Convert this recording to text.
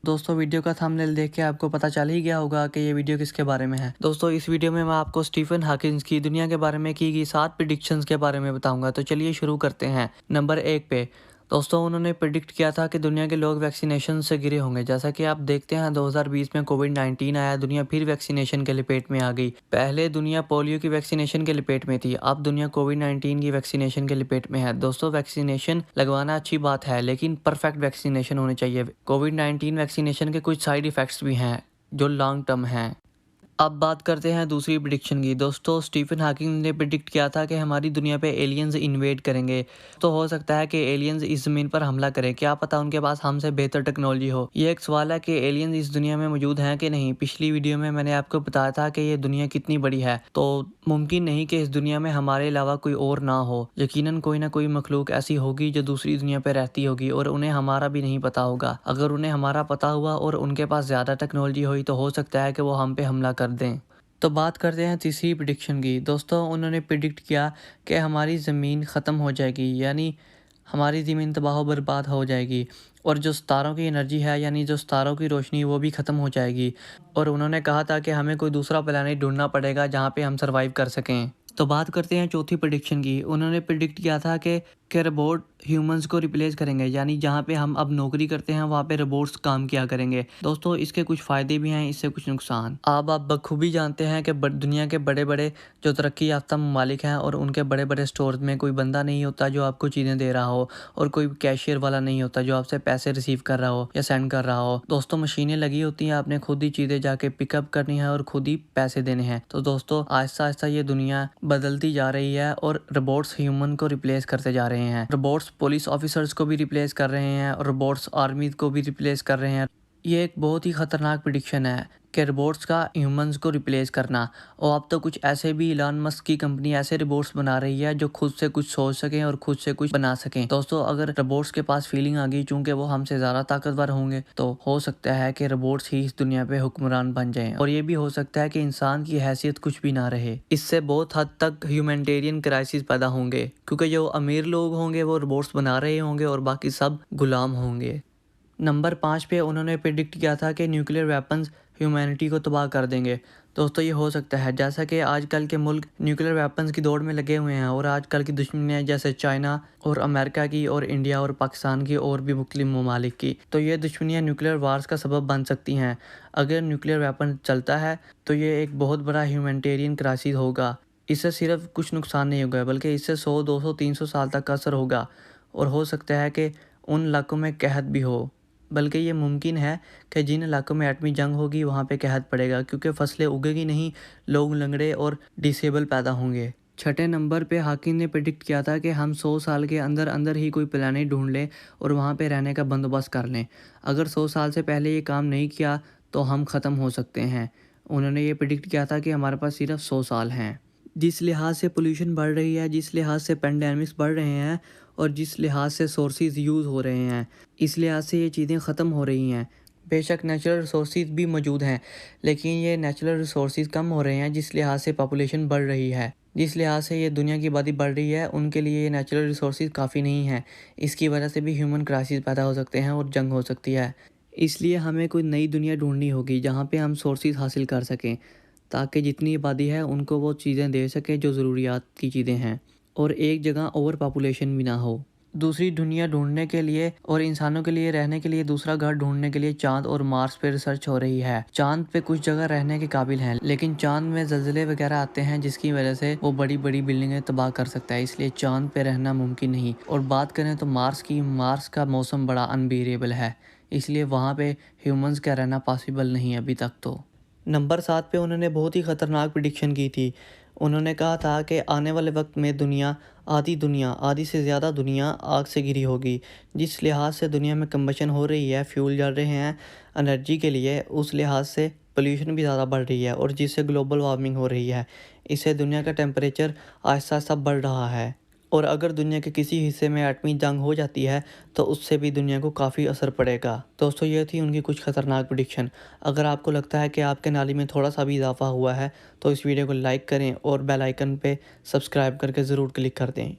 दोस्तों वीडियो का थंबनेल देख के आपको पता चल ही गया होगा कि ये वीडियो किसके बारे में है। दोस्तों इस वीडियो में मैं आपको स्टीफन हॉकिंस की दुनिया के बारे में की गई 7 प्रेडिक्शंस के बारे में बताऊंगा। तो चलिए शुरू करते हैं। नंबर 1 पे दोस्तों उन्होंने प्रिडिक्ट किया था कि दुनिया के लोग वैक्सीनेशन से घिरे होंगे। जैसा कि आप देखते हैं 2020 में कोविड-19 आया, दुनिया फिर वैक्सीनेशन के लपेट में आ गई। पहले दुनिया पोलियो की वैक्सीनेशन के लपेट में थी, अब दुनिया कोविड-19 की वैक्सीनेशन के लपेट में है। दोस्तों वैक्सीनेशन लगवाना अच्छी बात है, लेकिन परफेक्ट वैक्सीनेशन होनी चाहिए। कोविड-19 वैक्सीनेशन के कुछ साइड इफ़ेक्ट्स भी हैं जो लॉन्ग टर्म हैं। अब बात करते हैं दूसरी प्रिडिक्शन की। दोस्तों स्टीफन हॉकिंग ने प्रिडिक्ट किया था कि हमारी दुनिया पे एलियंस इन्वेड करेंगे। तो हो सकता है कि एलियंस इस ज़मीन पर हमला करें, क्या पता उनके पास हमसे बेहतर टेक्नोलॉजी हो। ये एक सवाल है कि एलियंस इस दुनिया में मौजूद हैं कि नहीं। पिछली वीडियो में मैंने आपको बताया था कि ये दुनिया कितनी बड़ी है, तो मुमकिन नहीं कि इस दुनिया में हमारे अलावा कोई और ना हो। यकीनन कोई ना कोई मखलूक ऐसी होगी जो दूसरी दुनिया पर रहती होगी और उन्हें हमारा भी नहीं पता होगा। अगर उन्हें हमारा पता हुआ और उनके पास ज़्यादा टेक्नोलॉजी हुई तो हो सकता है कि वो हम पे हमला कर दें। तो बात करते हैं तीसरी प्रिडिक्शन की। दोस्तों उन्होंने प्रिडिक्ट किया कि हमारी ज़मीन ख़त्म हो जाएगी, यानी हमारी ज़मीन तबाह बर्बाद हो जाएगी और जो सितारों की एनर्जी है, यानी जो सितारों की रोशनी, वो भी ख़त्म हो जाएगी। और उन्होंने कहा था कि हमें कोई दूसरा प्लैनेट ढूंढना पड़ेगा जहाँ पे हम सर्वाइव कर सकें। तो बात करते हैं चौथी प्रिडिक्शन की। उन्होंने प्रिडिक्ट किया था कि रोबोट ह्यूमंस को रिप्लेस करेंगे, यानी जहाँ पे हम अब नौकरी करते हैं वहाँ पे रोबोट्स काम किया करेंगे। दोस्तों इसके कुछ फ़ायदे भी हैं, इससे कुछ नुकसान। अब आप बखूबी जानते हैं कि दुनिया के बड़े बड़े जो तरक्की याफ्ता ममालिक हैं और उनके बड़े बड़े स्टोर में कोई बंदा नहीं होता जो आपको चीज़ें दे रहा हो, और कोई कैशियर वाला नहीं होता जो आपसे पैसे रिसीव कर रहा हो या सेंड कर रहा हो। दोस्तों मशीनें लगी होती हैं, आपने खुद ही चीज़ें जाके पिकअप करनी है और खुद ही पैसे देने हैं। तो दोस्तों आहिस्ता आहिस्ता ये दुनिया बदलती जा रही है और रोबोट्स ह्यूमन को रिप्लेस करते जा रहे हैं। रोबोट्स पुलिस ऑफिसर्स को भी रिप्लेस कर रहे हैं और रोबोट्स आर्मी को भी रिप्लेस कर रहे हैं। ये एक बहुत ही ख़तरनाक प्रेडिक्शन है कि रोबोट्स का ह्यूमंस को रिप्लेस करना। और अब तो कुछ ऐसे भी इलॉन मस्क की कंपनी ऐसे रोबोट्स बना रही है जो खुद से कुछ सोच सकें और खुद से कुछ बना सकें। दोस्तों अगर रोबोट्स के पास फीलिंग आ गई, चूंकि वो हमसे ज़्यादा ताकतवर होंगे, तो हो सकता है कि रोबोट्स ही इस दुनिया पे हुक्मरान बन जाएं। और ये भी हो सकता है कि इंसान की हैसियत कुछ भी ना रहे। इससे बहुत हद तक ह्यूमैनिटेरियन क्राइसिस पैदा होंगे, क्योंकि जो अमीर लोग होंगे वो रोबोट्स बना रहे होंगे और बाकी सब गुलाम होंगे। नंबर 5 पे उन्होंने प्रिडिक्ट किया था कि न्यूक्लियर वेपन्स ह्यूमैनिटी को तबाह कर देंगे। दोस्तों ये हो सकता है, जैसा कि आजकल के मुल्क न्यूक्लियर वेपन्स की दौड़ में लगे हुए हैं और आजकल की दुश्मनियाँ जैसे चाइना और अमेरिका की और इंडिया और पाकिस्तान की और भी मुख्तलिफ ममालिक की, तो ये दुश्मनियाँ न्यूक्लियर वार्स का सबब बन सकती हैं। अगर न्यूक्लियर वेपन चलता है तो ये एक बहुत बड़ा ह्यूमैनिटेरियन क्राइसिस होगा। इससे सिर्फ कुछ नुकसान नहीं होगा, बल्कि इससे 100, 200, 300 साल तक का असर होगा और हो सकता है कि उन इलाकों में कहत भी हो। बल्कि ये मुमकिन है कि जिन इलाकों में एटमी जंग होगी वहाँ पे कहत पड़ेगा, क्योंकि फसलें उगेगी नहीं, लोग लंगड़े और डिसेबल पैदा होंगे। छठे नंबर पे हॉकिंग ने प्रिडिक्ट किया था कि हम 100 साल के अंदर अंदर ही कोई प्लैनेट ढूंढ लें और वहाँ पे रहने का बंदोबस्त कर लें। अगर 100 साल से पहले ये काम नहीं किया तो हम ख़त्म हो सकते हैं। उन्होंने ये प्रिडिक्ट किया था कि हमारे पास सिर्फ 100 साल हैं। जिस लिहाज से पोल्यूशन बढ़ रही है, जिस लिहाज से पेंडेमिक्स बढ़ रहे हैं और जिस लिहाज से सोर्सेज यूज़ हो रहे हैं, इस लिहाज से ये चीज़ें ख़त्म हो रही हैं। बेशक नेचुरल रिसोर्सेज भी मौजूद हैं, लेकिन ये नेचुरल रिसोर्सेज कम हो रहे हैं जिस लिहाज से पॉपुलेशन बढ़ रही है। जिस लिहाज से ये दुनिया की आबादी बढ़ रही है, उनके लिए ये नेचुरल रिसोर्सेज काफ़ी नहीं हैं। इसकी वजह से भी ह्यूमन क्राइसिस पैदा हो सकते हैं और जंग हो सकती है। इसलिए हमें कोई नई दुनिया ढूंढनी होगी जहाँ पे हम सोर्सेज हासिल कर सकें, ताकि जितनी आबादी है उनको वो चीज़ें दे सकें जो ज़रूरियात की चीज़ें हैं और एक जगह ओवर पॉपुलेशन भी ना हो। दूसरी दुनिया ढूंढने के लिए और इंसानों के लिए रहने के लिए दूसरा घर ढूंढने के लिए चांद और मार्स पे रिसर्च हो रही है। चांद पे कुछ जगह रहने के काबिल हैं, लेकिन चांद में ज़लज़ले वगैरह आते हैं जिसकी वजह से वो बड़ी बड़ी बिल्डिंगें तबाह कर सकता है, इसलिए चांद पे रहना मुमकिन नहीं। और बात करें तो मार्स की, मार्स का मौसम बड़ा अनबीरेबल है, इसलिए वहाँ पे ह्यूमंस का रहना पॉसिबल नहीं है अभी तक। तो नंबर 7 पे उन्होंने बहुत ही ख़तरनाक प्रिडिक्शन की थी। उन्होंने कहा था कि आने वाले वक्त में आधी से ज़्यादा दुनिया आग से घिरी होगी। जिस लिहाज से दुनिया में कंबशन हो रही है, फ्यूल जल रहे हैं एनर्जी के लिए, उस लिहाज से पोल्यूशन भी ज़्यादा बढ़ रही है और जिससे ग्लोबल वार्मिंग हो रही है। इससे दुनिया का टेम्परेचर आहिस्ता आहिस्ता बढ़ रहा है और अगर दुनिया के किसी हिस्से में एटमी जंग हो जाती है तो उससे भी दुनिया को काफ़ी असर पड़ेगा। दोस्तों ये थी उनकी कुछ खतरनाक प्रेडिक्शन। अगर आपको लगता है कि आपके नाली में थोड़ा सा भी इजाफा हुआ है तो इस वीडियो को लाइक करें और बेल आइकन पे सब्सक्राइब करके ज़रूर क्लिक कर दें।